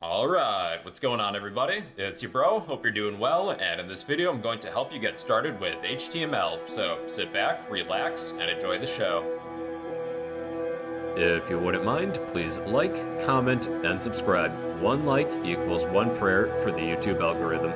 Alright, what's going on everybody? It's your bro, hope you're doing well, and in this video I'm going to help you get started with HTML, so sit back, relax, and enjoy the show. If you wouldn't mind, please like, comment, and subscribe. One like equals one prayer for the YouTube algorithm.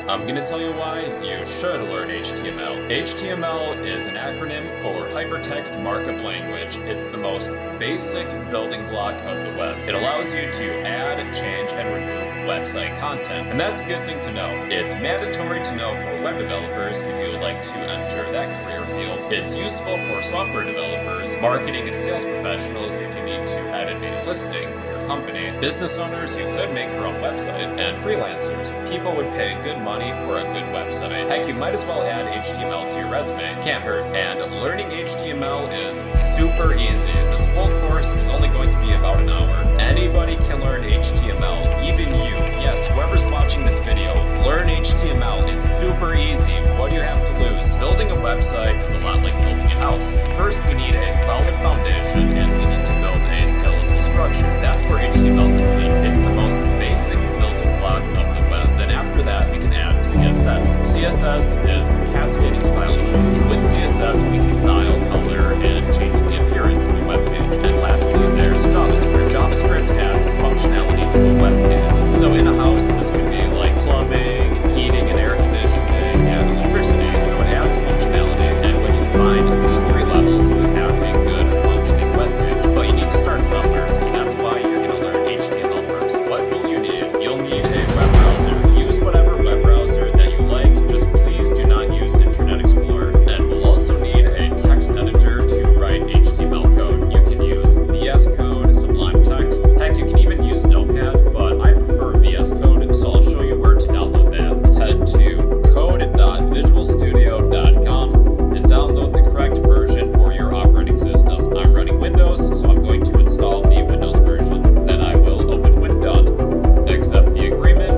I'm going to tell you why you should learn HTML. HTML is an acronym for Hypertext Markup Language. It's the most basic building block of the web. It allows you to add, change, and remove website content. And that's a good thing to know. It's mandatory to know for web developers if you would like to enter that career field. It's useful for software developers, marketing and sales professionals if you need to edit a listing for your company, business owners who could make their own website, and freelancers. People would pay good money for a good website. Heck, you might as well add HTML to your resume. Can't hurt. And learning HTML is super easy. This full course is only going to be about an hour. Anybody can learn HTML, even you. Yes, whoever's watching this video, learn HTML. It's super easy. What do you have to lose? Building a website is a lot like building a house. First, we need a solid foundation, and we need to build a skeletal structure. That's where HTML comes in. It's the most basic building block of the web. Then after that, we can add CSS. CSS is cascading style sheets. With CSS, we can style, color, and change the appearance of a web page. And lastly, there's JavaScript. JavaScript adds functionality to a web page. So in a house, this could be like plumbing, heating and air conditioning, and electricity. So it adds functionality. And when you combine these three levels, you have a good functioning web page. But you need to start somewhere, so that's why you're going to learn HTML first. What will you need? You'll need a web browser. Use whatever web browser that you like, just please do not use Internet Explorer. And we'll also need a text editor to write HTML code. You can use VS Code, Sublime Text. Heck, you can even use Notepad, but I prefer VS Code, so I'll show you where to download that. Head to code.visualstudio.com and download the correct version for your operating system. I'm running Windows, so I'm going to install the Windows version. Then I will open Win-Done, accept the agreement.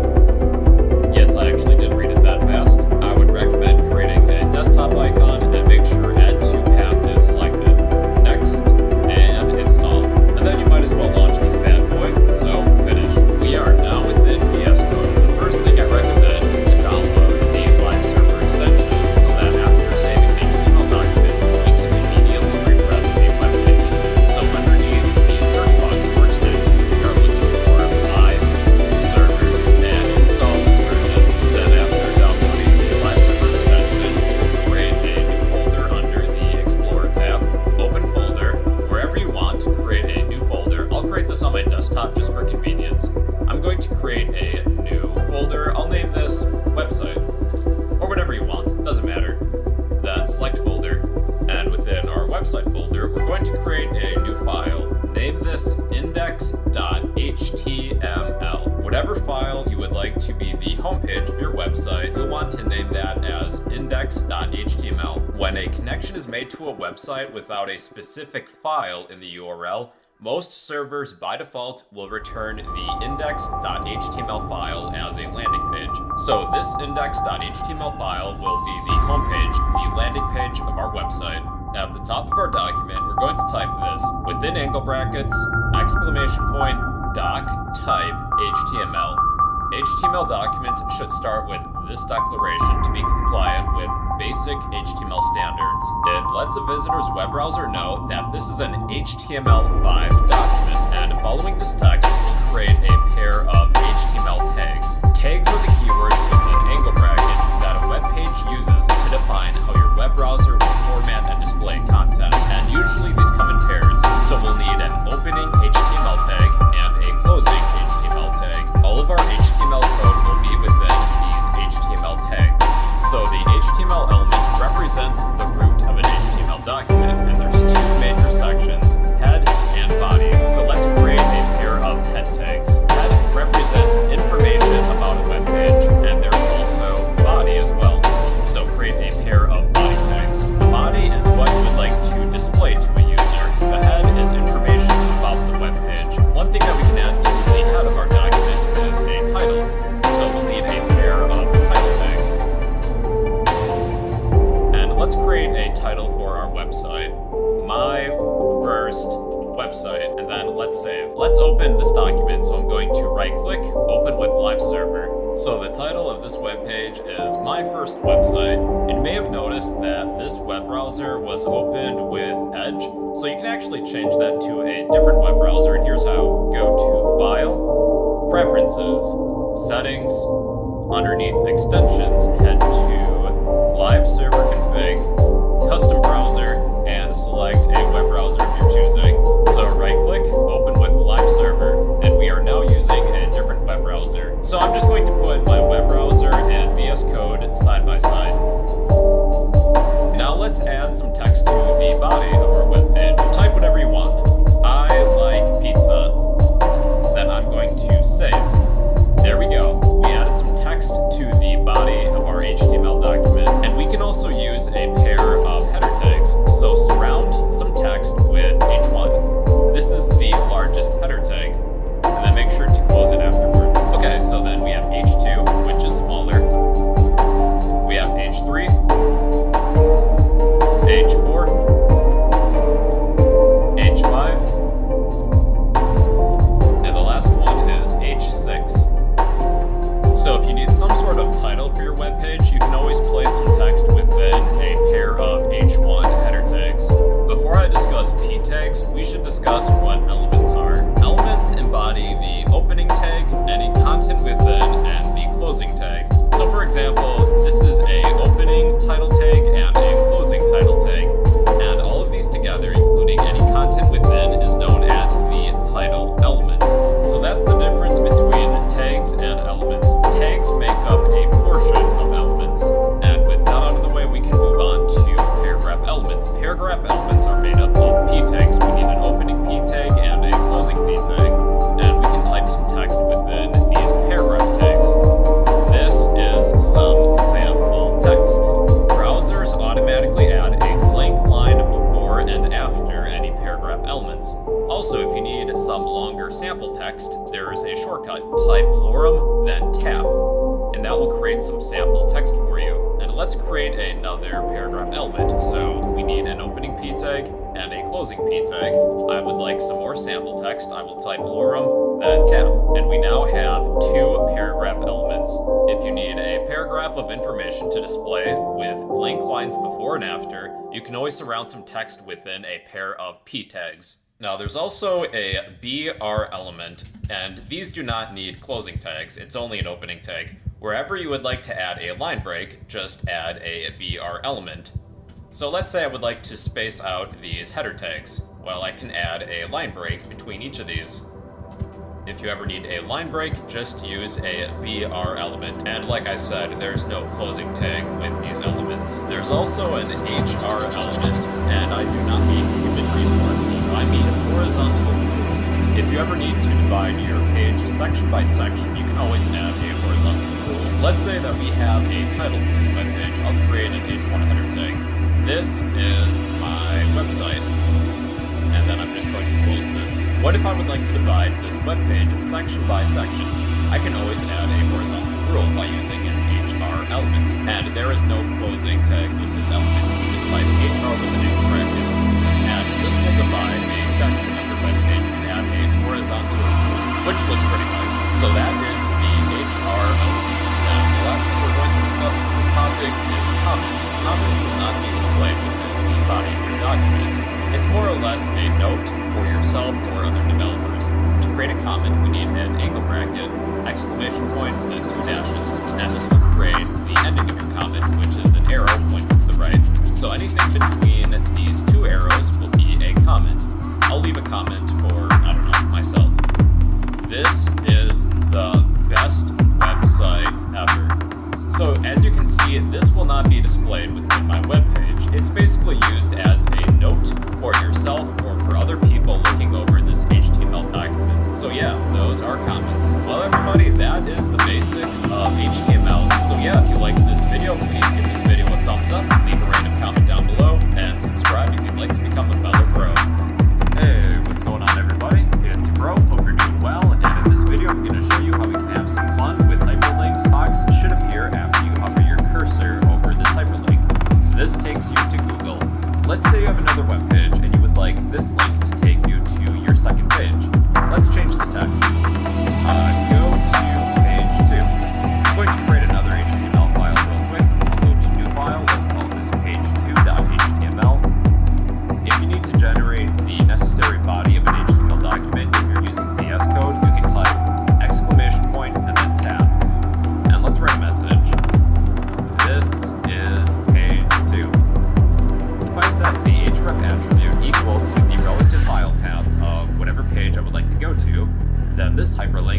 Yes, I actually did read it that fast. I would recommend creating a desktop icon and make sure Add to Path is selected. Next, and install. And then you might as well launch this bad boy. So, finish. We are now within VS Code. The first thing I recommend is to download the live server extension so that after saving an HTML document, we can immediately refresh a web page. So underneath the search box for extensions, we are looking for live server and install this version. Then after downloading the live server extension, we'll create a new folder under the Explorer tab. Open folder, wherever you want to create a new folder. I'll create this on my desktop just for convenience. I'm going to create a new folder. I'll name this website, or whatever you want, doesn't matter. Then select folder, and within our website folder, we're going to create a new file. Name this index.html. Whatever file you would like to be the homepage of your website, you'll want to name that as index.html. When a connection is made to a website without a specific file in the URL, most servers by default will return the index.html file as a landing page. So this index.html file will be the homepage, the landing page of our website. At the top of our document, we're going to type this within angle brackets, exclamation point, doc type HTML. HTML documents should start with this declaration to be compliant with basic HTML standards. It lets a visitor's web browser know that this is an HTML5 document, and following this text, we'll create a pair of HTML tags. Tags are the keywords within angle brackets that a web page uses to define how your web browser will format and display content. And usually these come in pairs, so we'll need an opening HTML tag and a closing HTML tag. All of our HTML code will be within these HTML tags. So the HTML element represents the root of an HTML document, and there's two major sections, head and body. So let's create a pair of head tags. Head right-click, open with Live Server. So the title of this web page is My First Website. And you may have noticed that this web browser was opened with Edge, so you can actually change that to a different web browser, and here's how. Go to File, Preferences, Settings, underneath Extensions, head to Live Server Config, Custom Browser, and select a web browser of your choosing. So right-click, open with Live Server, and we are now using a different web browser. So I'm just going to put my web browser and VS Code side by side. Now let's add some text to the body of our web page. Type whatever you want. I like pizza. Then I'm going to save. There we go. We added some text to the body of our HTML document, and we can also use a pair of header tags. So surround some text with H1. This is the largest header tag, and then make sure to close it afterwards. Okay, so then we have H2, which is smaller. We have H3, H4, H5, and the last one is H6. So if you need some sort of title for your web page, you can always place some text within a pair of H1 header tags. Before I discuss P tags, we should discuss what elements are. Elements embody the opening tag, any content within, and the closing tag. So for example, this is a opening title tag and a closing title tag. And all of these together, including any content within, is known as the title element. So that's the difference between tags and elements. Tags make up a portion of elements. And with that out of the way, we can move on to paragraph elements. Paragraph elements are made up of P tags. We need an opening P tag and a closing P tag. And we can type some text within these paragraph tags. This is some sample text. Browsers automatically add a blank line before and after any paragraph elements. Also, if you need some longer sample text, there is a shortcut. Type lorem, then tab, and that will create some sample text for you. And let's create another paragraph element. So we need an opening P tag and a closing P tag. I would like some more sample text. I will type lorem, then tab, and we now have two paragraph elements. If you need a paragraph of information to display with blank lines before and after, you can always surround some text within a pair of P tags. Now there's also a BR element, and these do not need closing tags, it's only an opening tag. Wherever you would like to add a line break, just add a BR element. So let's say I would like to space out these header tags. Well, I can add a line break between each of these. If you ever need a line break, just use a BR element. And like I said, there's no closing tag with these elements. There's also an HR element, and I do not mean human resources, I mean horizontal. If you ever need to divide your page section by section, you can always add a horizontal rule. Let's say that we have a title to this web page. I'll create an H1 header tag. This is my website. And then I'm just going to close this. What if I would like to divide this web page section by section? I can always add a horizontal rule by using an HR element. And there is no closing tag with this element. You just type HR with an angle brackets, and this will divide a section of your web page and add a horizontal rule, which looks pretty nice. So that is the HR element. And the last thing we're going to discuss with this topic is comments. Comments will not be displayed within the body of your document. It's more or less a note for yourself or other developers. To create a comment, we need an angle bracket, exclamation point, and 2 dashes. And this will create the ending of your comment, which is an arrow pointing to the right. So anything between these 2 arrows will be a comment. I'll leave a comment for, I don't know, myself. This is the best website ever. So as you can see, this will not be displayed within my web page. It's basically used as a note for yourself or for other people looking over this HTML document. So yeah, those are comments. Well everybody, that is the basics of HTML. So yeah, if you liked this video, please give this video a thumbs up, leave a random comment down below, and subscribe if you'd like to become a fellow pro. Hey, what's going on everybody? It's your bro, hope you're doing well, and in this video I'm going to show you how we can have some fun with hyperlinks. Box should appear after you hover your cursor over this hyperlink. This takes you to Google. Let's say you have another web page and you would like this link to take you to your second page. Let's change the text. Go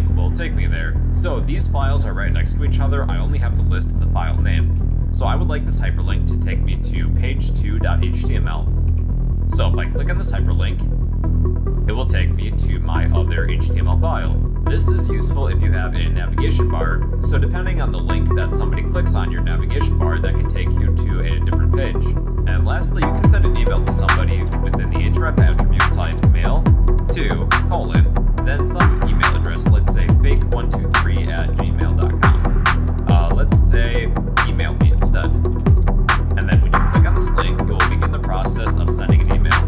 link will take me there. So these files are right next to each other, I only have to list the file name. So I would like this hyperlink to take me to page2.html. So if I click on this hyperlink, it will take me to my other HTML file. This is useful if you have a navigation bar, so depending on the link that somebody clicks on your navigation bar, that can take you to a different page. And lastly, you can send an email to somebody within the href attribute type mail to : then some email address, let's say fake123@gmail.com. Let's say email me instead. And then when you click on this link, it will begin the process of sending an email.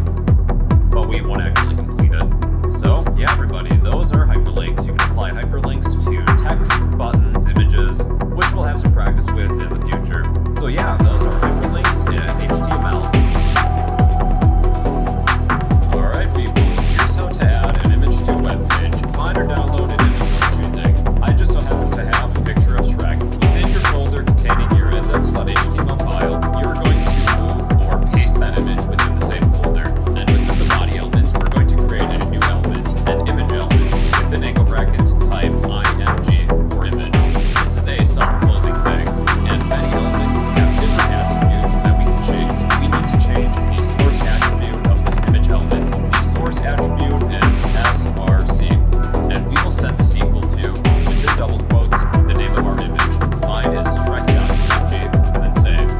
But we won't actually complete it. So yeah, everybody, those are hyperlinks. You can apply hyperlinks to text, buttons, images, which we'll have some practice with in the future. So yeah, those are hyperlinks in HTML. Alright people, here's how to add an image to a web page. Find or download an image of choosing. I just so happen to have a picture of Shrek. Within your folder containing your index.html file, you're going to move or paste that image within the same folder. And within the body element, we're going to create a new element, an image element, within angle brackets type img for image. This is a self-closing tag, and many elements have different attributes that we can change. We need to change the source attribute of this image element. The source attribute is src, and we will set this equal to, within double quotes, the name of our image. Mine is shrek.img, and then save.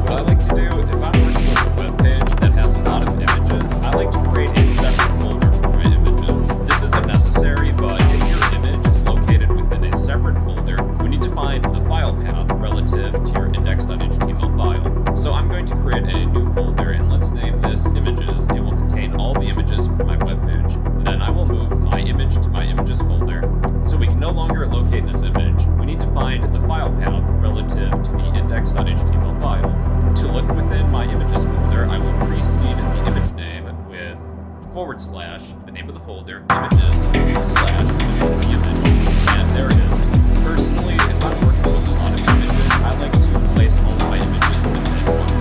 What I like to do, if I'm working with a web page that has a lot of images, I like to create a separate folder for my images. This isn't necessary, but if your image is located within a separate folder, we need to find the file path relative to your index.html file. So I'm going to create a new folder, and let's name this images. It will contain all the images from my web page. Then I will move my image to my images folder. So we can no longer locate this image. We need to find the file path relative to the index.html file. To look within my images folder, I will precede the image name with / the name of the folder, images, / the name of the image, and there it is. Personally, if I'm working with a lot of images, I like to place all of my images within one folder.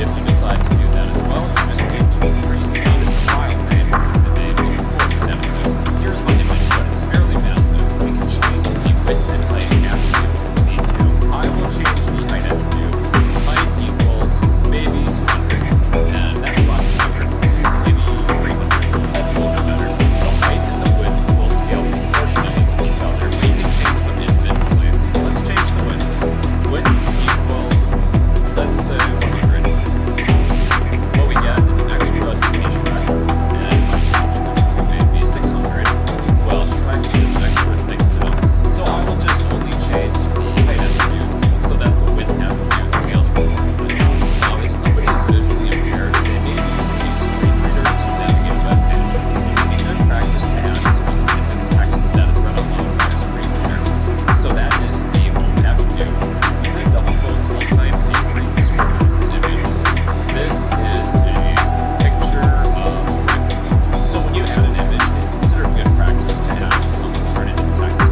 If you decide to do that as well, you just need to precede the file name with the name of the folder. That's it. Here's my image, but it's fairly massive. We can change the width and height attributes if we need to. I will change the height attribute. Height equals maybe 200, and that's lots of number. Maybe 300. That's a little bit better. The height and the width will scale proportionally to each other. We can change them individually. Let's change the width. Width equals, let's say 100. What we get is an extra skinny Shrek, and if I change this to maybe 600, well, Shrek is extra thick now. So I will just only change the height attribute so that the width attribute scales proportionally. Now, if somebody is visually impaired, they may use a screen reader to navigate a web page. It can be good practice to add so we can get the text that is read aloud by a screen reader. So that is the old attribute. Within double quotes, I'll type a brief description of this image. This is a picture of Shrek. So when you add an image, it's considered good practice to add some alternative text. You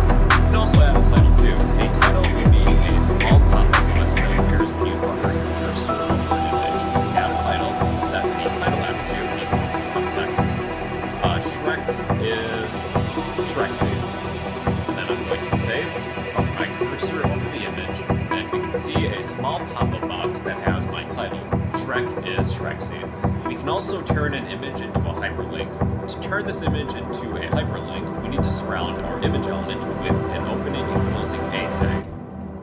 can also add a title too. A title would be a small pop-up box that appears when you hover your cursor over an image. To add a title, set the title attribute equal to some text. Shrek is Shreksy. And then I'm going to save, hover my cursor over the image, and we can see a small pop-up box that has my title. Shrek is Shreksy. We can also turn an image into a hyperlink. To turn this image into a hyperlink, we need to surround our image element with an opening and closing A tag.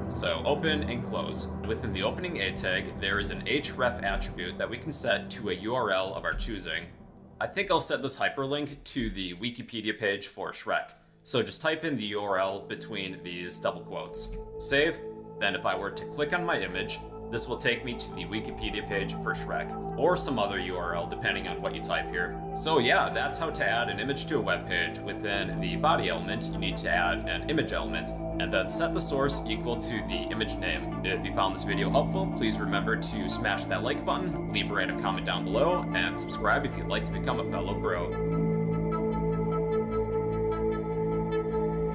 So open and close. Within the opening A tag, there is an href attribute that we can set to a URL of our choosing. I think I'll set this hyperlink to the Wikipedia page for Shrek. So just type in the URL between these double quotes. Save. Then if I were to click on my image, this will take me to the Wikipedia page for Shrek, or some other URL depending on what you type here. So yeah, that's how to add an image to a web page. Within the body element, you need to add an image element, and then set the source equal to the image name. If you found this video helpful, please remember to smash that like button, leave a random comment down below, and subscribe if you'd like to become a fellow bro.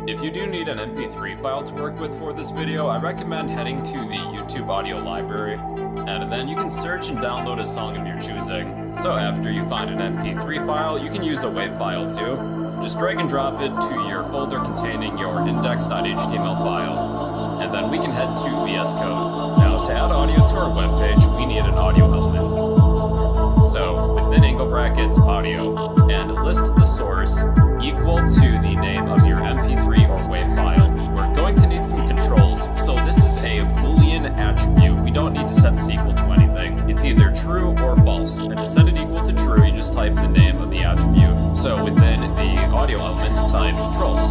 If you do need an MP3 file to work with for this video, I recommend heading to the YouTube audio library, and then you can search and download a song of your choosing. So after you find an MP3 file, you can use a WAV file too. just drag and drop it to your folder containing your index.html file, and then we can head to VS Code. Now, to add audio to our webpage, we need an audio element. So, within angle brackets, audio, and list the source equal to the name of your MP3 or WAV file. We're going to need some controls, so this is a Boolean attribute. We don't need to set this equal to anything. It's either true or false. And to set it equal to true, you just type the name of the attribute. So within the audio element, type controls.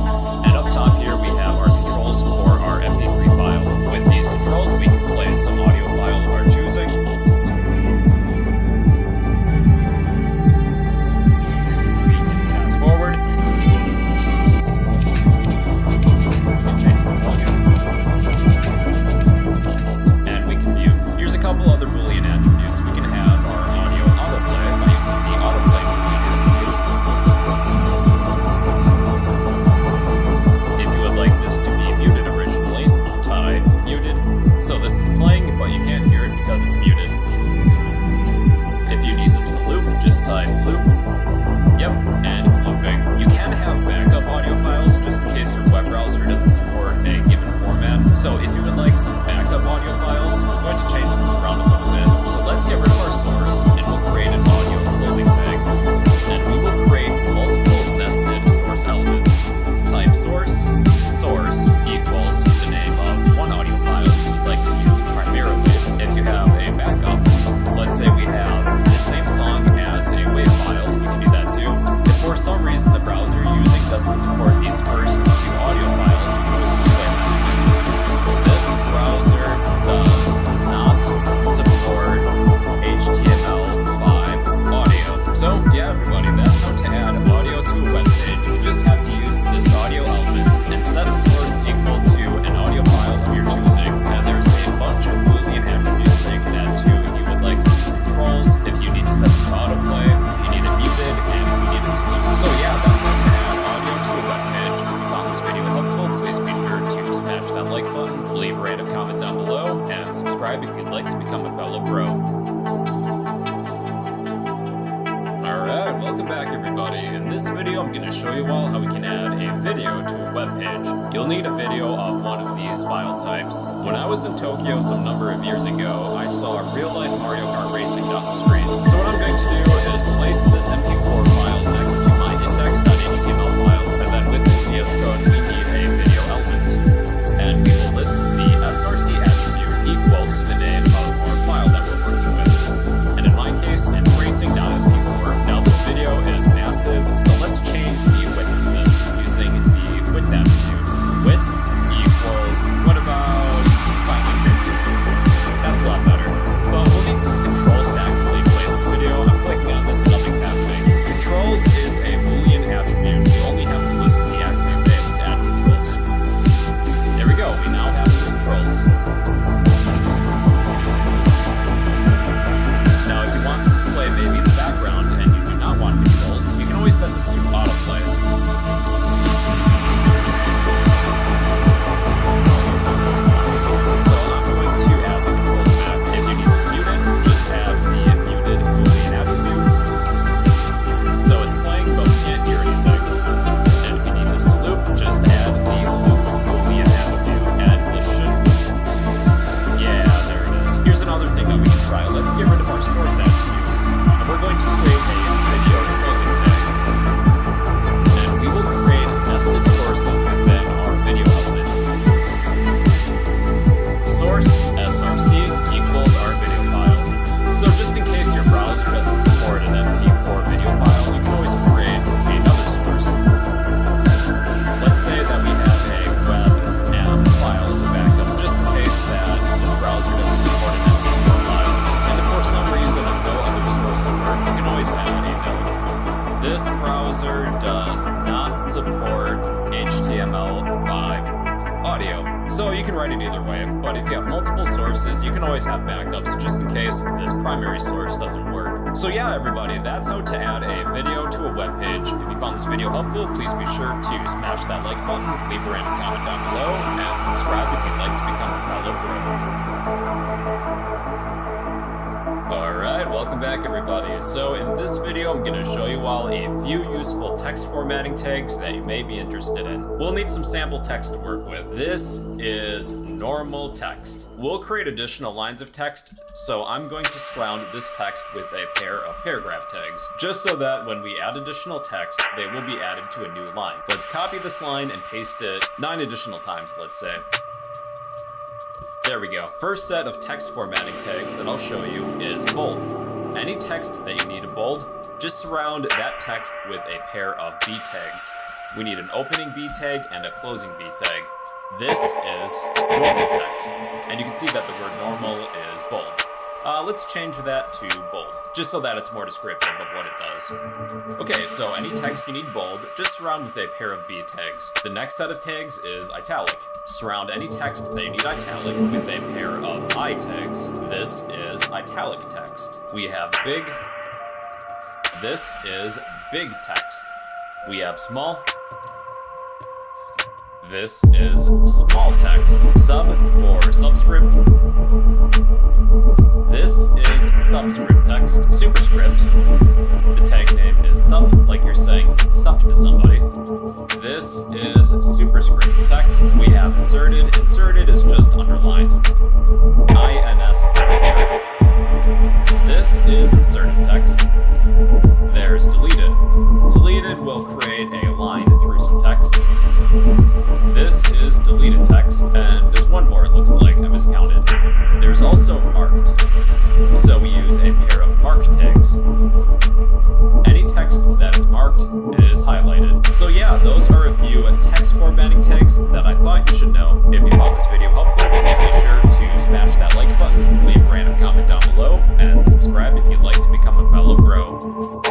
And up top here, we have our controls for our MP3 file. With these controls, we can play some audio file of our choosing. Fast forward. And we can view. Here's a couple other Boolean attributes. We can have our audio autoplay by using the autoplay Boolean attribute. If you would like this to be muted originally, type muted. So this is playing, but you can't hear it because it's muted. If you need this to loop, just type loop. Yep, and it's looping. You can have backup audio files just in case your web browser doesn't support a given format. So if you would like some backup audio files, we're going to change this around a little bit. So let's get rid of our source, and we'll create an audio closing tag. And we will create multiple nested source elements. Type source equals the name of one audio file you'd like to use primarily. If you have a backup, let's say we have the same song as a WAV file, we can do that too. If for some reason the browser you're using doesn't support these first two audio files, you can always display nested. This browser does not support HTML5 audio. So yeah, everybody, that's how to add audio to a web page. You just have to use this audio element and set a source equal to an audio file of your choosing. And there's a bunch of Boolean attributes that you can add too. If you would like some controls, if you need to set this to autoplay, if you need it muted, and if you need it to loop. So yeah, that's how to add audio to a web page. If you found this video helpful, please be sure to smash that like button, leave a random comment down below, and subscribe if you'd like to become a fellow pro. Alright, welcome back everybody. In this video I'm going to show you all how we can add a video to a web page. You'll need a video of one of these file types. When I was in Tokyo some number of years ago, I saw real-life Mario Kart racing down the street. So what I'm going to do is place this MP4 file next to my index.html file, and then with the VS Code we need a video element. And we will list the src attribute equal to the name of our file that we're working with. And in my case, it's racing.mp4. Now this video is massive, so let's change the width of this using the width attribute. Width equals, what about 500? That's a lot better. But we'll need some controls to actually play this video. I'm clicking on this and nothing's happening. Controls is a Boolean attribute. You only have to list the attribute name to add controls. There we go, we now have some controls. Now if you want this to play maybe in the background and you do not want controls, you can always set this to autoplay. So I'm going to add the controls back. If you need this muted, just add the muted Boolean attribute. So it's playing, but we can't hear anything. And if you need this to loop, just add the loop Boolean attribute. And this should... Yeah, there it is. Here's another thing that we can try. Let's get rid of our source attribute. And we're going to create a video closing tag. And we will create nested sources within our video element. Source src equals our video file. So just in case your browser doesn't support an MP4 video file, you can always create another source. Let's say that we have a web app file as a backup, just in case that this browser doesn't support an MP4 file. And if for some reason no other source can work, you can always add another. This browser does not support HTML5 audio. So you can write it either way, but if you have multiple sources, you can always have backups just in case this primary source doesn't work. So yeah, everybody, that's how to add a video to a web page. If you found this video helpful, please be sure to smash that like button, leave a random comment down below, and subscribe if you'd like to become a fellow pro. Alright, welcome back everybody. So in this video I'm going to show you all a few useful text formatting tags that you may be interested in. We'll need some sample text to work with. This is normal text. We'll create additional lines of text, so I'm going to surround this text with a pair of paragraph tags, just so that when we add additional text, they will be added to a new line. Let's copy this line and paste it 9 additional times, let's say. There we go. First set of text formatting tags that I'll show you is bold. Any text that you need to bold, just surround that text with a pair of B tags. We need an opening B tag and a closing B tag. This is normal text, and you can see that the word normal is bold. Let's change that to bold, just so that it's more descriptive of what it does. Okay, so any text you need bold, just surround with a pair of B tags. The next set of tags is italic. Surround any text that you need italic with a pair of I tags. This is italic text. We have big. This is big text. We have small. This is small text. Sub for subscript. This is subscript text. Superscript. The tag name is sup, like you're saying sup to somebody. This is superscript text. We have inserted. Inserted is just underlined. INS inserted. This is inserted text. There's deleted. Deleted will create a line through some text. This is deleted text, and there's one more it looks like, I miscounted. There's also marked, so we use a pair of mark tags. Any text that is marked is highlighted. So yeah, those are a few text formatting tags that I thought you should know. If you found this video helpful, please be sure to smash that like button, leave a random comment down below, and subscribe if you'd like to become a fellow bro.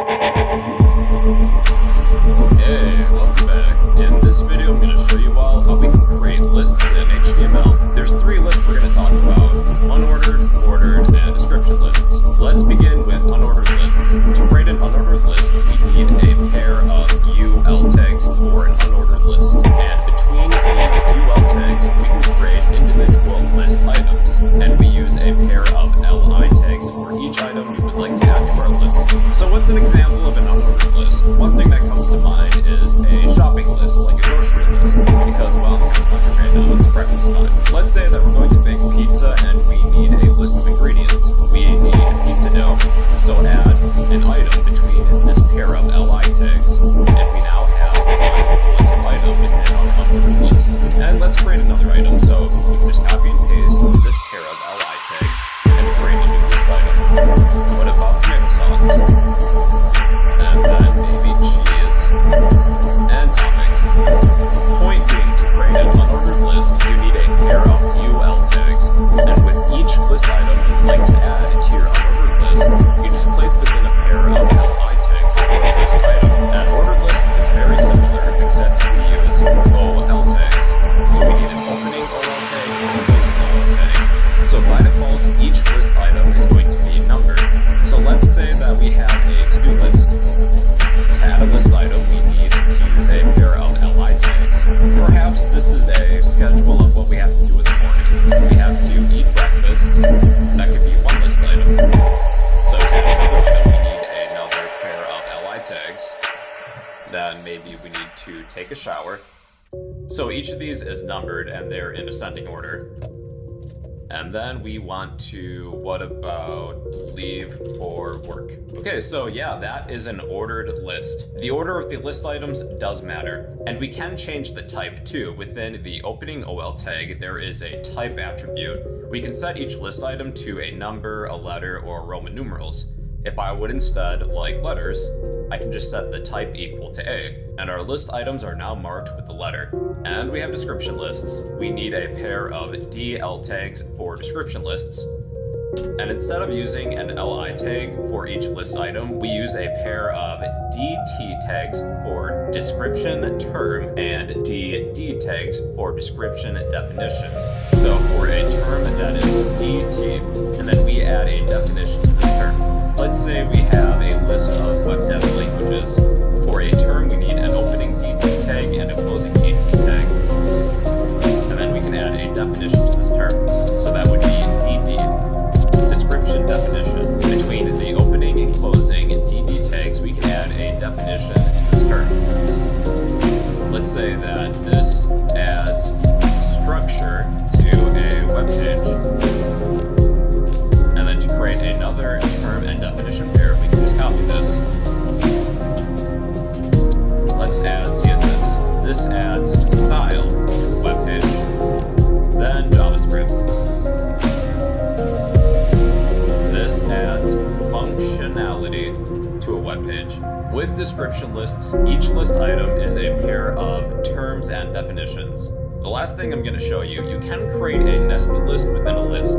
Hey, welcome back. In this video, I'm going to show you all how we can create lists in HTML. There's 3 lists we're going to talk about: unordered, ordered, and description lists. Let's begin with unordered lists. To create an unordered list, we need a pair of UL tags for an unordered list. And between these UL tags, we can create individual list items. And we use a pair of LI tags for each item we would like to add to our list. So what's an example of an unordered list? One thing that comes to mind is a shopping list, like a grocery list, because, well, right now it's breakfast time. Let's say that we're going to bake pizza and we need a list of ingredients. We need pizza dough, so add an item between this pair of LI tags, and we now have a collective item within our unordered list. And let's create another item, so we can just copy and paste this pair of LI tags and create a new list item. What about tomato sauce? And then maybe cheese and toppings. Point being, to create an unordered list, you need a pair of UL tags, and with each list item you'd like to add to your unordered list, you just place this in a pair of LI tags for the list item. An ordered list is very similar, except we use OL tags. So we need an opening OL tag and a closing OL tag. So by default, each list item is going to be numbered. So let's say that we have a to-do list. To add a list item, we need to use a pair of LI tags. Perhaps this is a schedule of what we have to do in the morning. We have to eat breakfast. That could be one list item. So to add another item, we need another pair of LI tags. Then maybe we need to take a shower. So each of these is numbered and they're in ascending order. And then we want to, what about leave for work? Okay, so yeah, that is an ordered list. The order of the list items does matter. And we can change the type too. Within the opening OL tag, there is a type attribute. We can set each list item to a number, a letter, or Roman numerals. If I would instead like letters, I can just set the type equal to A, and our list items are now marked with the letter. And we have description lists. We need a pair of DL tags for description lists. And instead of using an LI tag for each list item, we use a pair of DT tags for description term and DD tags for description definition. So for a term that is DT, and then we add a definition to this term. Let's say we have a list of web dev languages. For a term, we need an opening DT tag and a closing DT tag. And then we can add a definition to this term. So that would be DD, description definition. description lists, each list item is a pair of terms and definitions. The last thing I'm going to show you, you can create a nested list within a list.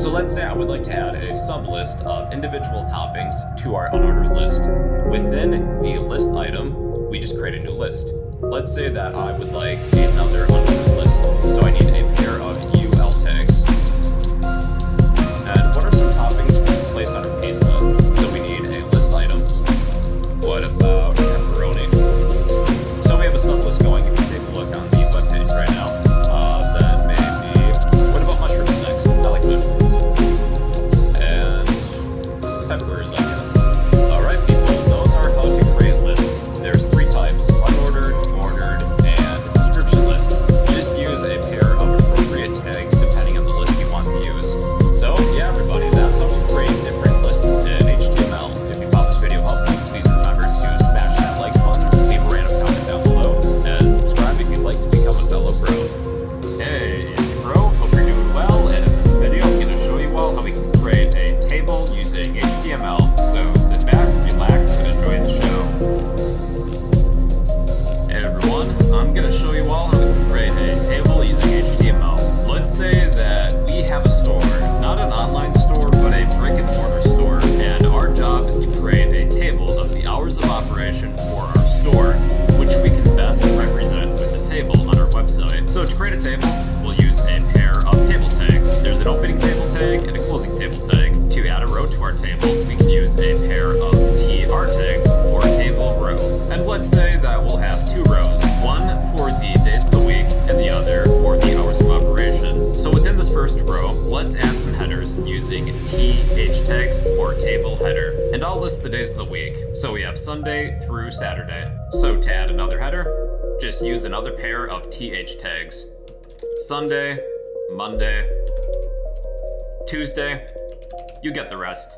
So let's say I would like to add a sub-list of individual toppings to our unordered list. Within the list item, we just create a new list. Let's say that I would like another unordered list. So I need a pair of UL tags. And what are some toppings we can place on a pizza? So we need a list item. What about pepperoni? So we have a sub-list going. If you take a look on the webpage right now, then maybe, what about mushrooms next? I like mushrooms. And peppers, I guess. Alright people, those are how to create lists. There's three types: unordered, ordered, and description lists. You just use a pair of appropriate tags depending on the list you want to use. So yeah everybody, that's how to create different lists in HTML. If you found this video helpful, please remember to smash that like button, leave a random comment down below, and subscribe if you'd like to become a fellow pro. Hey, it's Bro, hope you're doing well, and in this video I'm going to show you all how we can create a table using HTML. So sit back, relax, and enjoy the show. Hey everyone, I'm going to show you all how we can create a table using HTML. Let's say that we have a store, not an online store, but a brick and mortar store, and our job is to create a table of the hours of operation for our store, which we can best represent with a table on our website. So to create a table, we'll use a pair of table tags. There's an opening table tag and a closing table tag. To add a row to our table, we can use a pair of TR tags or table row. And let's say that we'll have two rows, one for the days of the week and the other for the hours of operation. So within this first row, let's add some headers using TH tags or table header. And I'll list the days of the week. So we have Sunday through Saturday. So to add another header, just use another pair of TH tags. Sunday, Monday, Tuesday, you get the rest.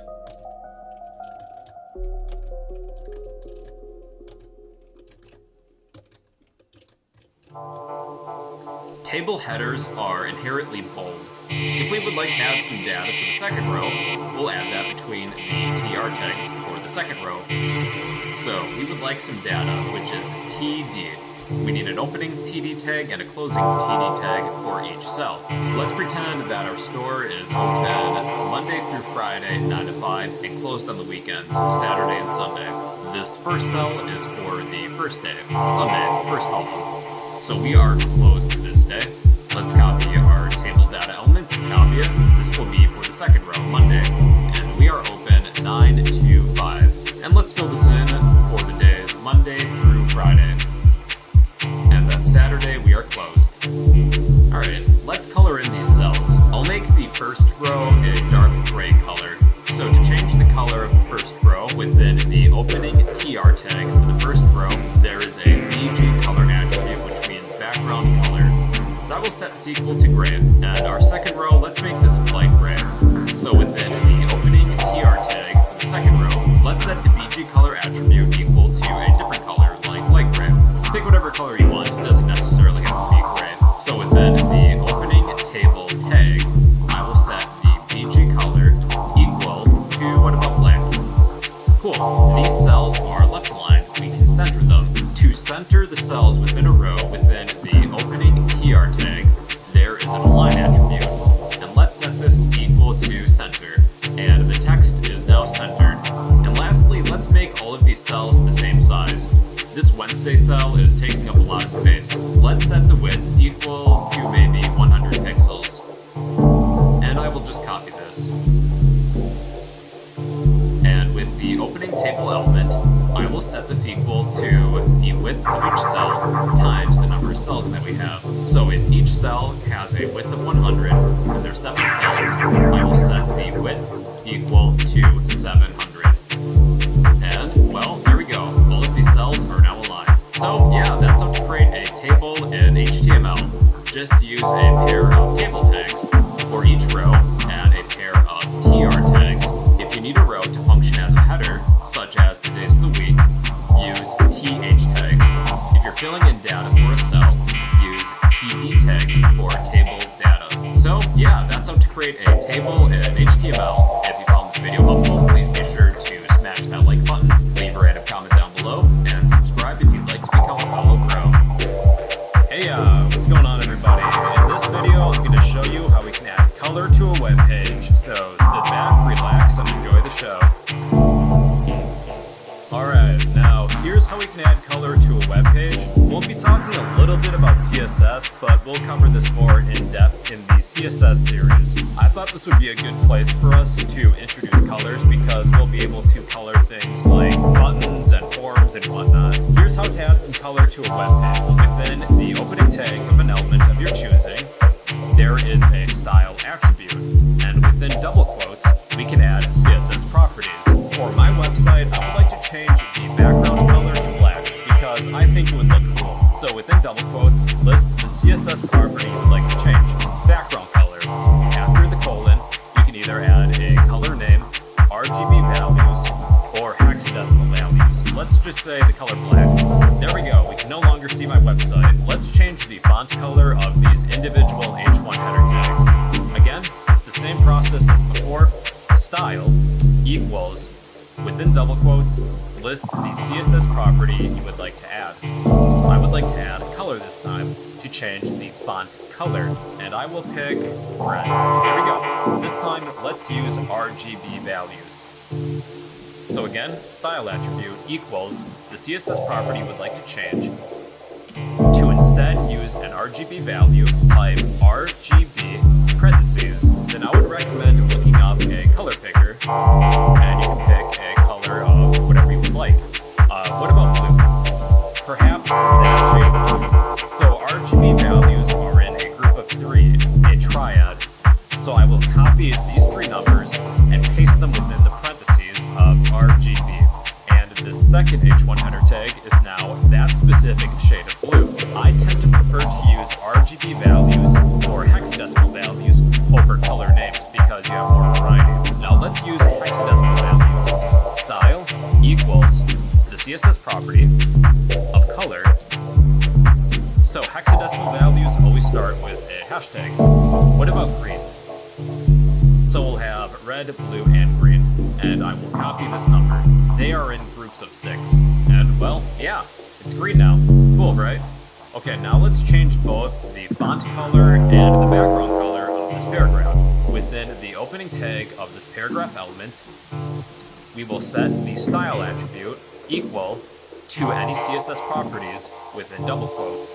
Table headers are inherently bold. If we would like to add some data to the second row, we'll add that between the TR tags for the second row. So we would like some data, which is TD. We need an opening TD tag and a closing TD tag for each cell. Let's pretend that our store is open Monday through Friday, 9 to 5, and closed on the weekends, Saturday and Sunday. This first cell is for the first day, Sunday, first column. So we are closed this day. Let's copy our table data element and copy it. This will be for the second row, Monday, and we are open 9 to 5. And let's fill this in for the days Monday through Friday. And then Saturday we are closed. Alright, let's color in these cells. I'll make the first row a dark gray color. So to change the color of the first row within the opening TR tag for the first row, there is a BG color attribute, which means background color. That will set this equal to gray. And our second row, let's make this light gray. So within the opening TR tag for the second row, let's set the BG color attribute equal to a different color, like light gray. Pick whatever color you want, it doesn't necessarily have to be gray. So within the opening table tag, I will set the BG color equal to, what about black? Cool, these cells are left aligned, we can center them. To center the cells within a row within the opening TR tag, there is an align attribute. And let's set this equal to center. And the text is now centered. And lastly, let's make all of these cells the same size. This Wednesday cell is taking up a lot of space. Let's set the width equal to maybe 100 pixels. And I will just copy this. And with the opening table element, I will set this equal to the width of each cell times the number of cells that we have. So if each cell has a width of 100, and there's 7 cells, I will set the width equal to 700. And, well, there we go. All of these cells are now aligned. So, yeah, that's how to create a table in HTML. Just use a pair of table tags for each row and a pair of TR tags. If you need a row to function as a header, such as the days of the week, use TH tags. If you're filling in data for a cell, use TD tags for table data. So yeah, that's how to create a table in HTML. If you found this video helpful, please be sure to smash that like button, leave a random comment down below, and but we'll cover this more in depth in the CSS series. I thought this would be a good place for us to introduce colors because we'll be able to color things like buttons and forms and whatnot. Here's how to add some color to a web page. Within the opening tag of an element of your choosing, there is a style attribute, and within double quotes, we can add CSS properties. For my website, I would like to change the background color to black because I think it would look cool. So within double quotes, list the CSS property you would like to change. Background color. After the colon, you can either add a color name, RGB values, or hexadecimal values. Let's just say the color black. There we go, we can no longer see my website. Let's change the font color of these individual H1 header tags. Again, it's the same process as before. Style equals, within double quotes, list the CSS property you would like to add. I would like to add color this time to change the font color, and I will pick red. There we go. This time, let's use RGB values. So again, style attribute equals the CSS property you would like to change. To instead use an RGB value, type RGB parentheses. Then I would recommend looking up a color picker, and you can pick a color of whatever you would like. What about blue? Perhaps that shade blue. So RGB values are in a group of 3, a triad. So I will copy these 3 numbers and paste them within the parentheses of RGB. And this second H1 header tag is now that specific shade of blue. I tend to prefer to use RGB values or hexadecimal values over color names because you have more variety. Now let's use hexadecimal values. Style equals the CSS property of color. So hexadecimal values always start with a hashtag. What about green? So we'll have red, blue, and green, and I will copy this number. They are in groups of 6, and well, yeah, it's green now. Cool, right? Okay, now let's change both the font color and the background color of this paragraph. Within the opening tag of this paragraph element, we will set the style attribute equal to any CSS properties within double quotes.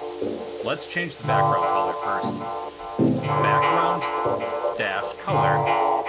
Let's change the background color first. Background dash color,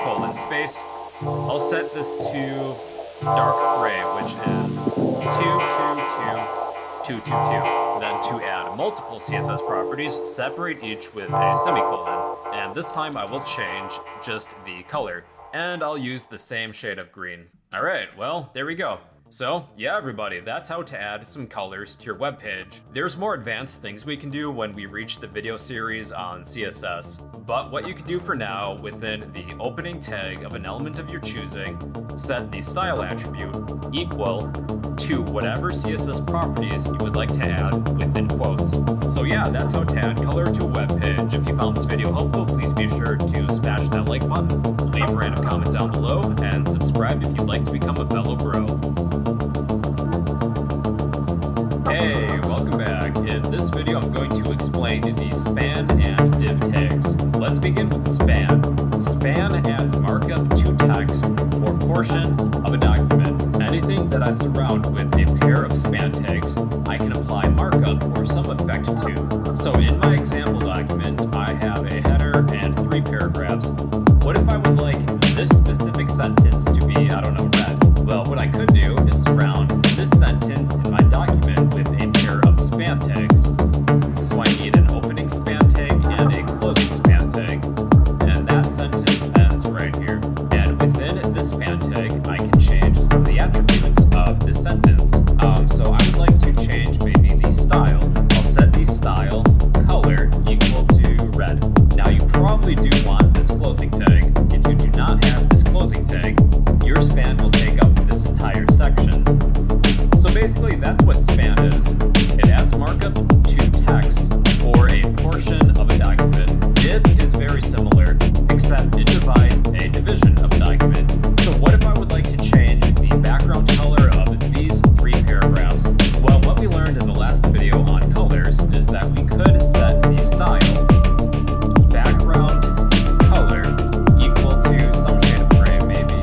colon space. I'll set this to dark gray, which is 222. Then to add multiple CSS properties, separate each with a semicolon. And this time I will change just the color, and I'll use the same shade of green. All right, well, there we go. So, yeah everybody, that's how to add some colors to your web page. There's more advanced things we can do when we reach the video series on CSS. But what you can do for now, within the opening tag of an element of your choosing, set the style attribute equal to whatever CSS properties you would like to add within quotes. So yeah, that's how to add color to a web page. If you found this video helpful, please be sure to smash that like button, leave a random comment down below, and subscribe if you'd like to become a fellow bro. Hey, welcome back. In this video, I'm going to explain the span and div tags. Let's begin with span. Span adds markup to text or portion of a document. Anything that I surround with a pair of span tags, I can apply markup or some effect to. So in my example document, I have a header and 3 paragraphs. What if I would like this specific sentence to be, I don't know, red? Well, what I could do is surround this sentence in my document with a pair of span tags. So I need an opening span tag and a closing span tag. And that sentence ends right here. And within this span tag, I can change some of the attributes of this sentence. So I would like to change maybe the style. I'll set the style color equal to red. Now you probably do want this closing tag. If you do not have this closing tag, your span will take up this entire section. So basically that's what span is. It adds markup to text or a portion of a document. Div is very similar, except it divides a division of a document. So what if I would like to change the background color of these 3 paragraphs? Well, what we learned in the last video on colors is that we could set the style background color equal to some shade of gray, maybe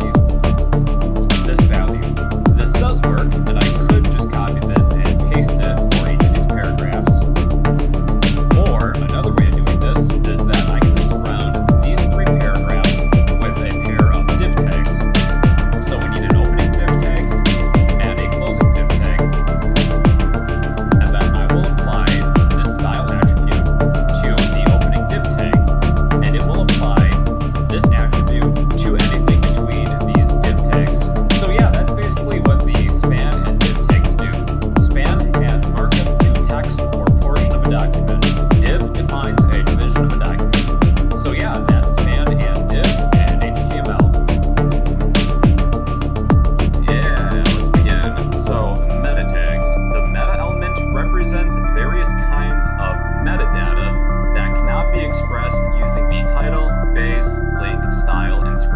this value. This does work, and I could just copy this and paste it for each of these paragraphs. Or another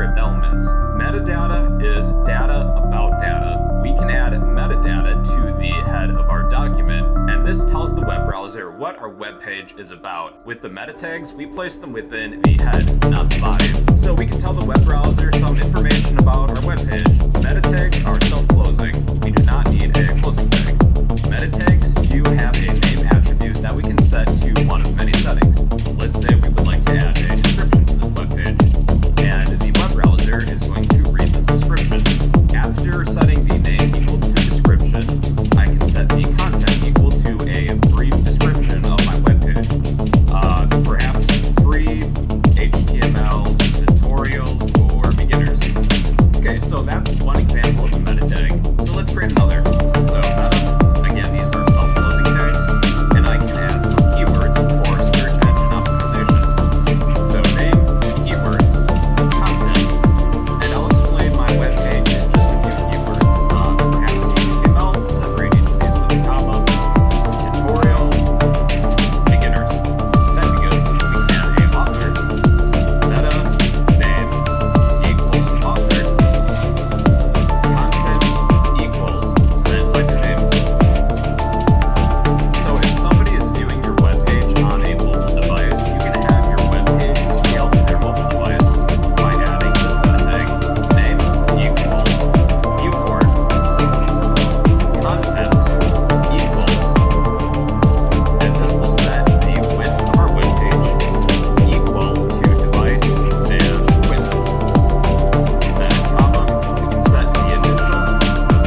JavaScript elements. Metadata is data about data. We can add metadata to the head of our document, and this tells the web browser what our web page is about. With the meta tags, we place them within the head, not the body. So we can tell the web browser some information about our web page. Meta tags are self-closing. We do not need a closing tag. Meta tags do have a name attribute that we can set to one of many settings. Let's say we would like to add a description to this web page, and the web browser is going to read this description. After setting the name equal to description, I can set the content equal to a brief description of my web page. Perhaps free HTML tutorial for beginners. Okay, so that's one example of a meta tag. So let's create another. So again, these are self-closing tags, and I can add some keywords for search engine optimization. So name, keywords, content, and I'll explain my web page in just a few keywords. Perhaps HTML, separate each of these with a comma, tutorial, beginners. That'd be good. We can add a author, meta, name, equals author, content equals, then type your name. So if somebody is viewing your web page on a mobile device, you can have your web page scaled to their mobile device by adding this meta tag, name equals viewport, content equals, and this will set the width of our web page equal to device dash width. Then comma, we can set the initial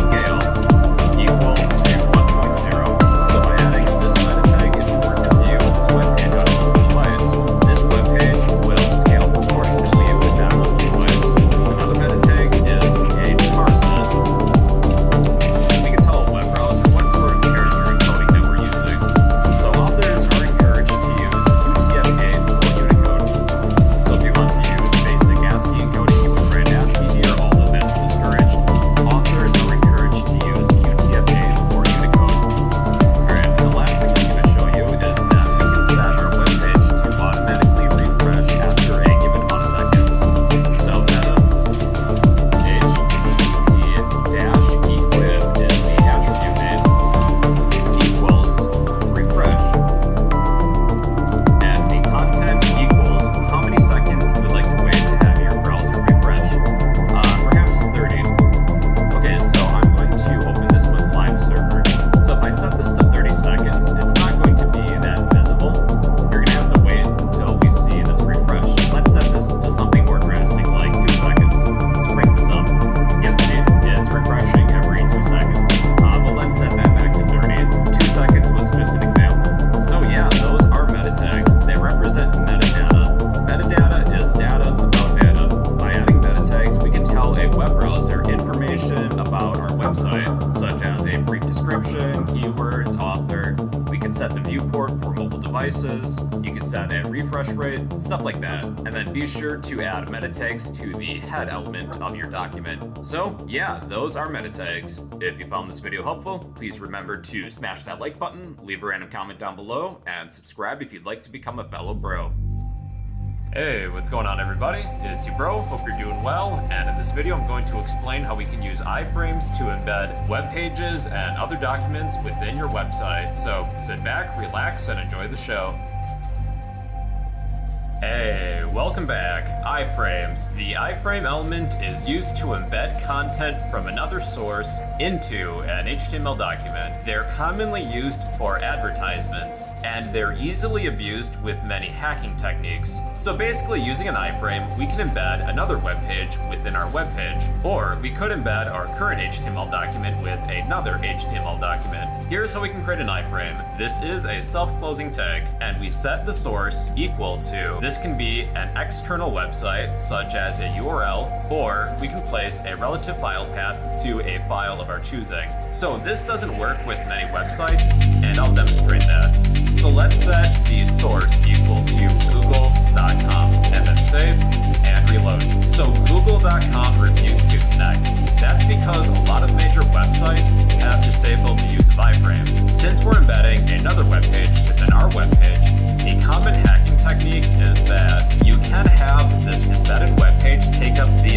scale equal to 1.0. So by adding this meta tag, if you were to view this web page on a mobile device, this web page will scale proportionally with that mobile device. Another meta tag is a parset. We can tell a web browser what sort of character encoding that we're using. So authors are encouraged to use UTF-8 or Unicode. So if you want to use basic ASCII encoding, you would write ASCII here, although that's discouraged. Authors are encouraged to use UTF-8 or Unicode. Alright, the last thing I'm going to show you is that we can set our web page to automatically refresh after a given amount of seconds. So meta http-equip is the attribute name equals refresh, and the content equals how many seconds you would like to wait to have your browser refresh. Perhaps 30. Okay, so I'm going to open this with live server. So if I set this to 30 seconds, it's not going to be that visible. You're going to have to wait until we see this refresh. Let's set this to something more drastic, like 2 seconds. Let's bring this up. Yep, see, it's refreshing every 2 seconds. But let's set that back to 30. 2 seconds was just an example. So yeah, those are meta tags. They represent metadata. Metadata is data about data. By adding meta tags, we can tell a web browser information about our website, such as a brief description, keywords, author. We can set the viewport for mobile devices. You can set a refresh rate, stuff like that. And then be sure to add meta tags to the head element of your document. So yeah, those are meta tags. If you found this video helpful, please remember to smash that like button, leave a random comment down below, and subscribe if you'd like to become a fellow bro. Hey, what's going on everybody? It's your bro, hope you're doing well, and in this video I'm going to explain how we can use iframes to embed web pages and other documents within your website. So sit back, relax, and enjoy the show. Hey, welcome back. Iframes. The iframe element is used to embed content from another source into an HTML document. They're commonly used for advertisements, and they're easily abused with many hacking techniques. So basically, using an iframe, we can embed another web page within our web page, or we could embed our current HTML document with another HTML document. Here's how we can create an iframe. This is a self-closing tag, and we set the source equal to, this can be an external website, such as a URL, or we can place a relative file path to a file of our choosing. So this doesn't work with many websites, and I'll demonstrate that. So let's set the source equal to google.com, and then save and reload. So google.com refused to connect. That's because a lot of major websites have disabled the use of iframes. Since we're embedding another web page within our web page, a common hacking technique is that you can have this embedded web page take up the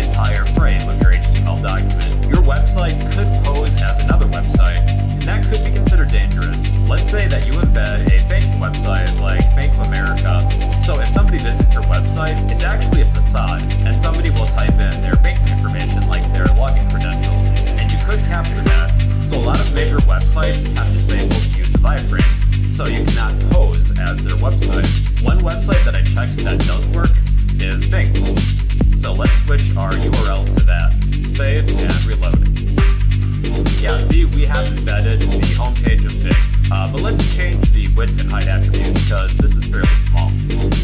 website, it's actually a facade, and somebody will type in their banking information like their login credentials, and you could capture that. So a lot of major websites have disabled the use of iframes, so you cannot pose as their website. One website that I checked that does work is Bing. So let's switch our URL to that. Save and reload. Yeah, see, we have embedded the homepage of Bing. But let's change the width and height attribute because this is fairly small.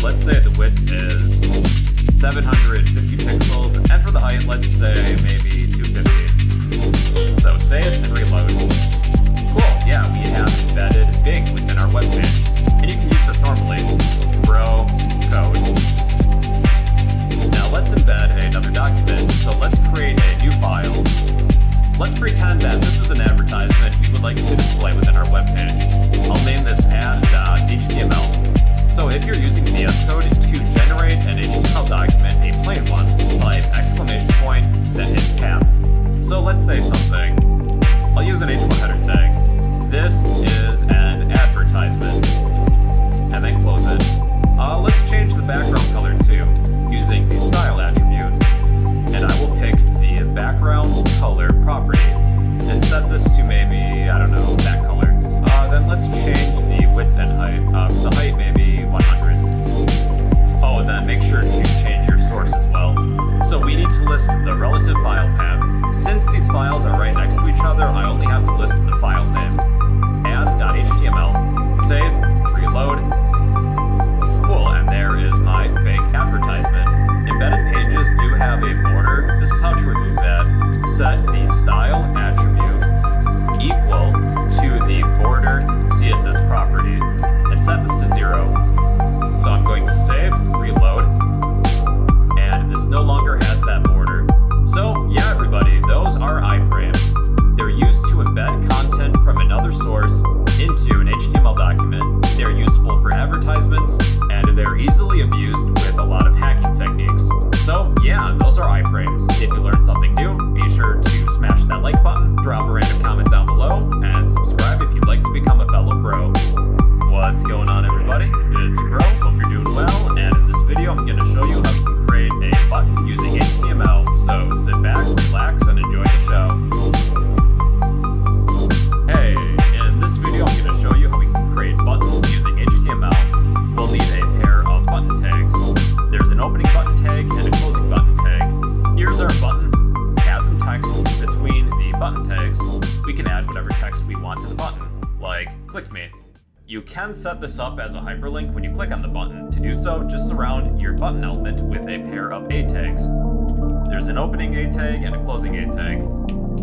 Let's say the width is 750 pixels, and for the height, let's say maybe 250. So save and reload. Cool, yeah, we have embedded Bing within our web page. And you can use this normally. Bro code. Now let's embed another document. So let's create a new file. Let's pretend that this is an advertisement we would like to display within our web page. I'll name this ad.html. So if you're using VS Code to generate an HTML document, a plain one, type exclamation point, then hit tab. So let's say something. I'll use an H1 header tag. This is an advertisement. And then close it. Let's change the background color too, using the style attribute. And I will pick the background color property and set this to maybe, I don't know, that color. Then let's change the width and height. The height maybe 100. Oh, and then make sure to change your source as well. So we need to list the relative file path. Since these files are right next to each other, I only have to list the file name. Add.html. Save, reload. Cool, and there is my fake advertisement. Embedded pages do have a border. This is how to remove that. Set the style attribute equal to the border CSS property and set this to 0. So I'm going to save, reload, and this no longer has that border. So yeah, everybody, those are iframes. They're used to embed content from another source into an HTML document. They're useful for advertisements, and they're easily abused with a lot of hacking techniques. So yeah, those are iframes. If you learned something new, be sure to smash that like button, drop a random comment down below, and subscribe if you'd like to become a fellow bro. What's going on, everybody? It's Bro, hope you're doing well, and in this video I'm going to show you how you can create a button using HTML. So sit back, relax, and enjoy the show. Hey, in this video I'm going to show you how we can create buttons using HTML. We'll need a pair of button tags. There's an opening button tag and a closing button tag. Here's our button. Add some text between the button tags. We can add whatever text we want to the button, like click me. You can set this up as a hyperlink when you click on the button. To do so, just surround your button element with a pair of A tags. There's an opening A tag and a closing A tag.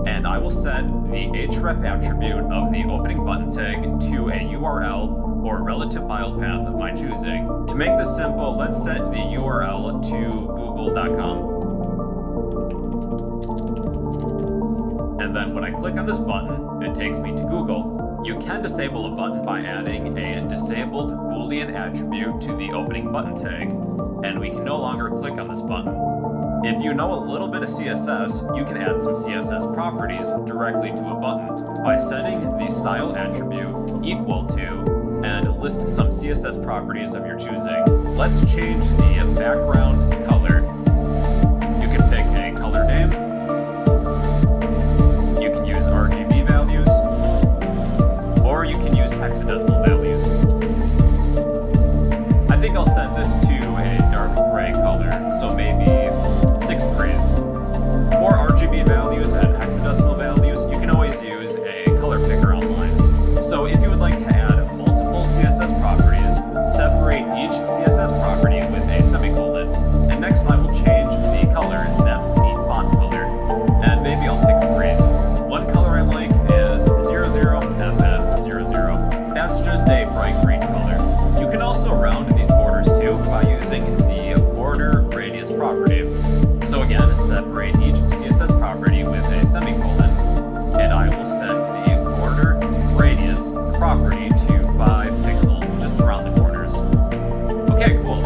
And I will set the href attribute of the opening button tag to a URL or relative file path of my choosing. To make this simple, let's set the URL to google.com. And then when I click on this button, it takes me to Google. You can disable a button by adding a disabled Boolean attribute to the opening button tag, and we can no longer click on this button. If you know a little bit of CSS, you can add some CSS properties directly to a button by setting the style attribute equal to and list some CSS properties of your choosing. Let's change the background color. You can pick a color name. You can use RGB values, or you can use hexadecimal values. I think I'll set this to a dark gray color, so maybe 6 threes. For RGB values and hexadecimal values, you can always use a color picker online. So if you would like to add multiple CSS properties, separate each CSS property with a semicolon. And next I will change the color, that's the font color. And maybe I'll pick green. One color I like is 00FF00. That's just a bright green color. You can also round these borders too by using the border radius property. So again, separate each CSS property with a semicolon, and I will set the border radius property to 5 pixels just around the corners. Okay, cool.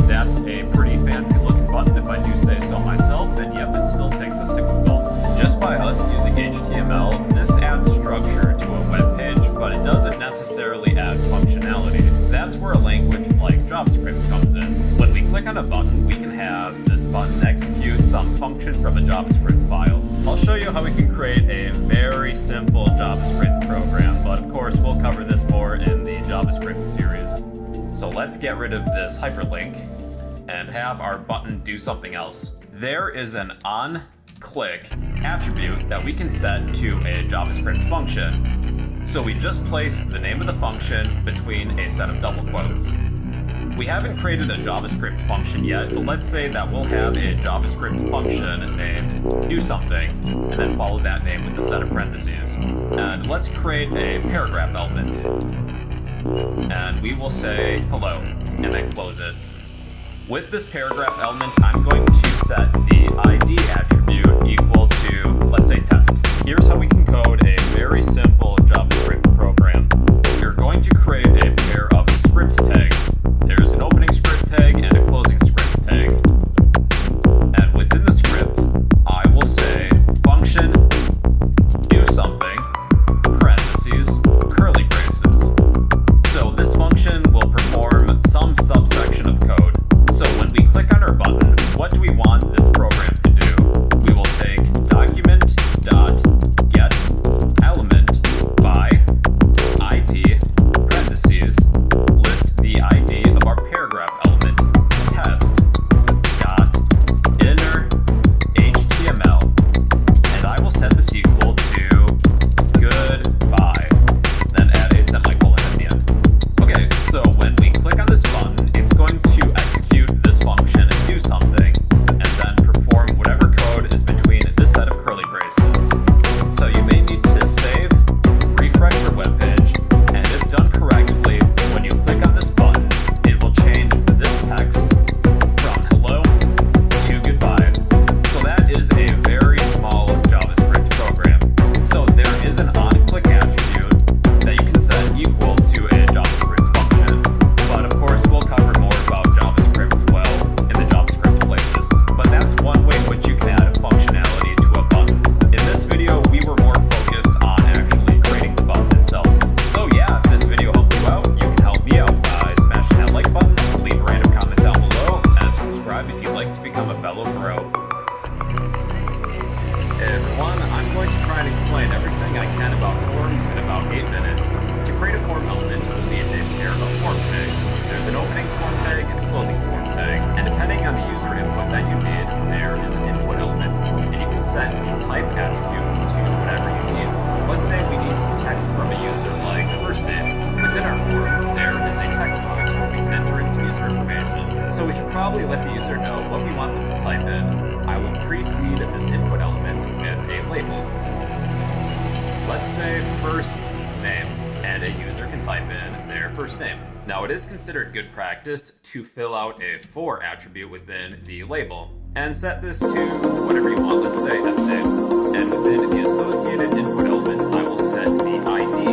That's a pretty fancy looking button if I do say so myself, and yep, it still takes us to Google. Just by us using HTML, this adds structure to a web page, but it doesn't necessarily add functionality. That's where a language like JavaScript comes in. When we click on a some function from a JavaScript file. I'll show you how we can create a very simple JavaScript program, but of course we'll cover this more in the JavaScript series. So let's get rid of this hyperlink and have our button do something else. There is an onClick attribute that we can set to a JavaScript function. So we just place the name of the function between a set of double quotes. We haven't created a JavaScript function yet, but let's say that we'll have a JavaScript function named doSomething, and then follow that name with a set of parentheses. And let's create a paragraph element. And we will say hello, and then close it. With this paragraph element, I'm going to set the ID attribute equal to, let's say, test. Here's how we can code a very simple JavaScript program. We're going to create a pair of script tags. There's an opening script tag and a closing script tag. And within the script, I will say function do something, parentheses, curly braces. So this function will perform some subsection of code. So when we click on our button, what do we want this program to do? We will take document.get element by ID, parentheses, list the ID of our paragraph element, test dot inner HTML, and I will set this equal to goodbye, then add a semicolon at the end. Okay, so when we click on this button, it's going to execute this function and do something, and then perform whatever code is between this set of curly braces. So you may need to save, refresh your web page, and if done correctly, when you click on this button, it will change this text from hello to goodbye. So that is a very small JavaScript program. So there is an onClick attribute that you can set equal to a JavaScript function. But of course, we'll cover more about JavaScript, well, in the JavaScript playlist. But that's one way in which you can add functionality to a button. In this video, we were more focused on actually creating the button itself. So yeah, if this video helped you out, you can help me out by smashing that like button, leave a random comment down below, and subscribe if you'd like to become a fellow pro. Hey everyone, I'm going to try and explain everything I can about forms in about 8 minutes. To create a form element, we'll need a pair of form tags. There's an opening form tag and a closing form tag, and depending on the user input that you need, there is an input element, and you can set the type attribute to whatever you need. Let's say we need some text from a user like first name. Within our form, there is a text box where we can enter in some user information. So we should probably let the user know what we want them to type in. I will precede this input element with a label. Let's say first name, and a user can type in their first name. Now it is considered good practice to fill out a for attribute within the label, and set this to whatever you want, let's say fname. And within the associated input element, I will set the ID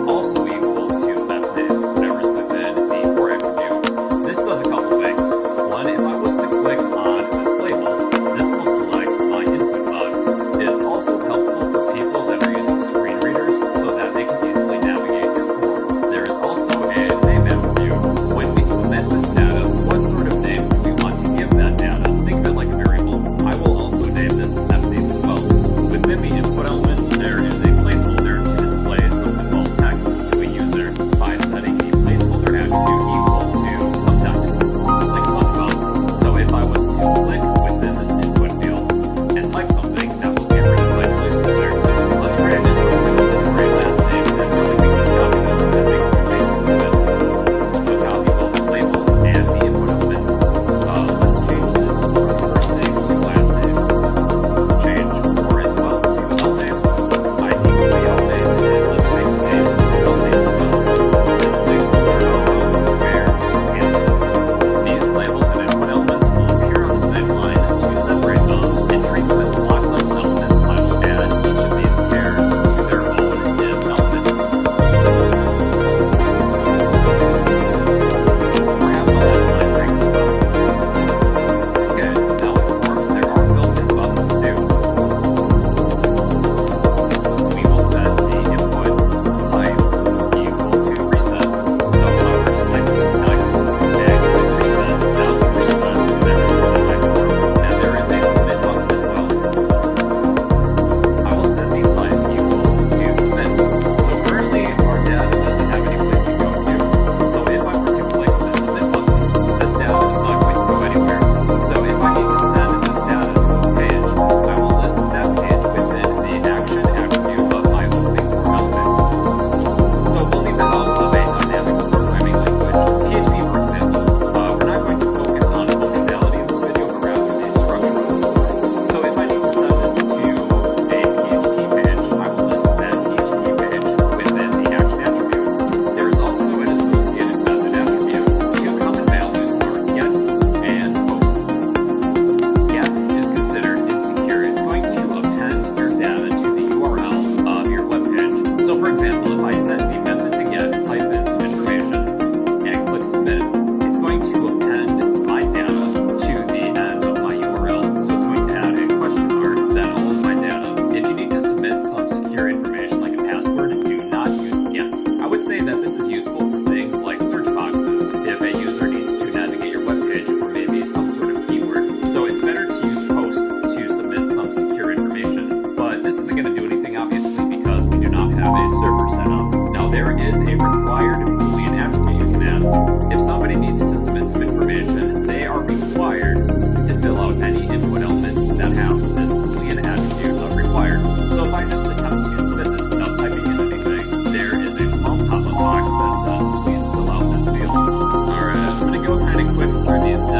also equal to fname, whatever is within the for attribute. This does a couple things. One, if I was to click on this label, this will select my input box. It's also helpful for people that are using screen readers so that they can easily navigate your form. There is also a name attribute. When we submit this data, what sort of name do we want to give that data? Think of it like a variable. I will also name this fname as well. Within the input element, there is a placeholder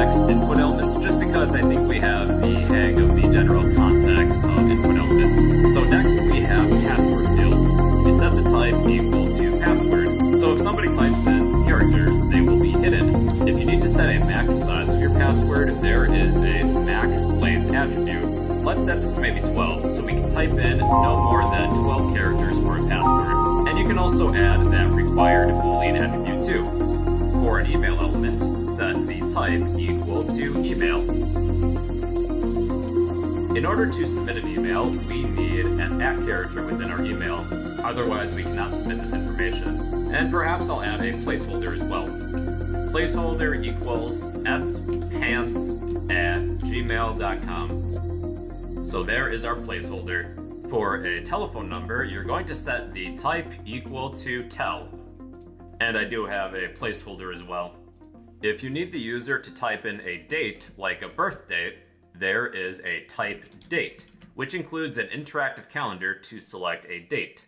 text input elements, just because I think we have the hang of the general context of input elements. So next we have password fields. You set the type equal to password. So if somebody types in some characters, they will be hidden. If you need to set a max size of your password, there is a max length attribute. Let's set this to maybe 12, so we can type in no more than 12 characters for a password. And you can also add that required Boolean attribute too. For an email element, set the type equal to email. In order to submit an email, we need an @ character within our email, otherwise we cannot submit this information. And perhaps I'll add a placeholder as well. Placeholder equals spants@gmail.com. So there is our placeholder. For a telephone number, you're going to set the type equal to tel. And I do have a placeholder as well. If you need the user to type in a date, like a birth date, there is a type date, which includes an interactive calendar to select a date.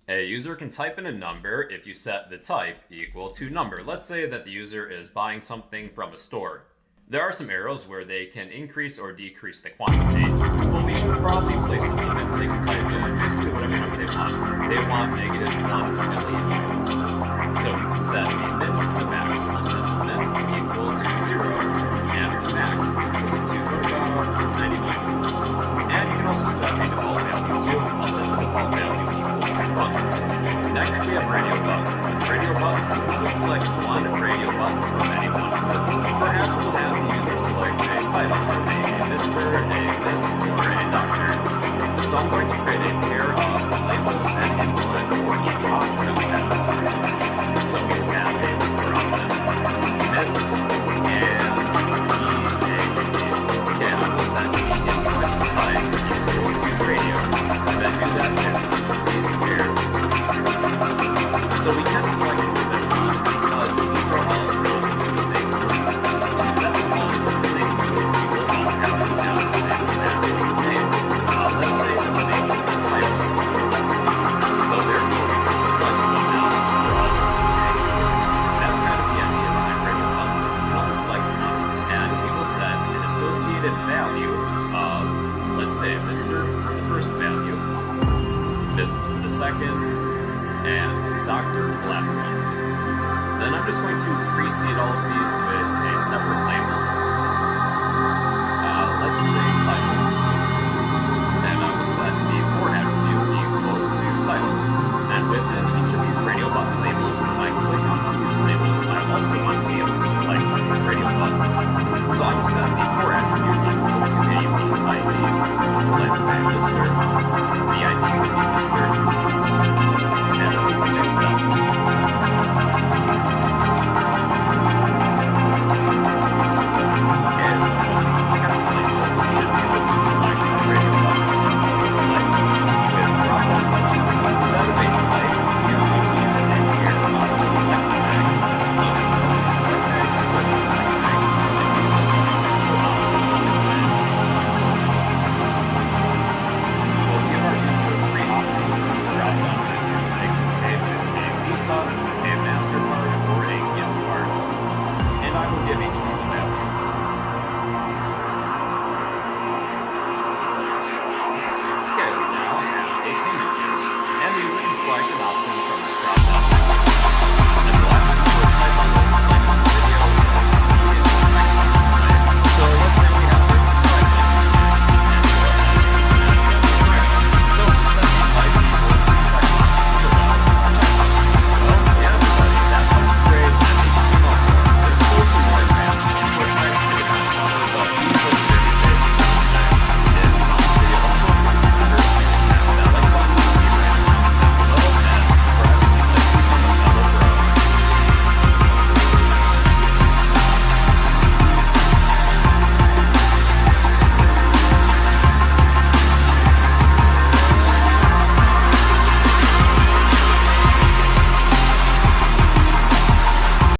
A user can type in a number if you set the type equal to number. Let's say that the user is buying something from a store. There are some arrows where they can increase or decrease the quantity. Well, we should probably place some limits. They can type in basically whatever number they want. They want -1 million euros. So you can set the min and the max. I'll set the min equal to 0 and the max equal to 91. And you can also set a default value too. I'll set the default value equal to 1. Next we have radio buttons. With radio buttons, we can only select one radio button from any one of them. Perhaps we'll have the user select a title, or maybe a Mr., a Miss, or a Doctor. So I'm going to create a pair of labels and input for each option that we have. So we have a Mr. option, Miss, and PhD. Okay, I will set the input type equal to radio, and then do that with each of these pairs. So we can select more than one because these are all relatively the same. To set them all for the same group, we will all have them down the same name. Let's say that the name of the title. So therefore, we can select one now since they're all the same. That's kind of the idea behind radio buttons. We can only select one, and we will set an associated value of, let's say, Mr. for the first value, Mrs. for the second, and Doctor for the last one. Then I'm just going to precede all of these with a separate label. Let's say title. And I will set the for attribute equal to title. And within each of these radio button labels, when I click on one of these labels, I also want to be able to select one of these radio buttons. So I will set the for attribute equal to a ID. So let's say Mr. The ID would be Mr.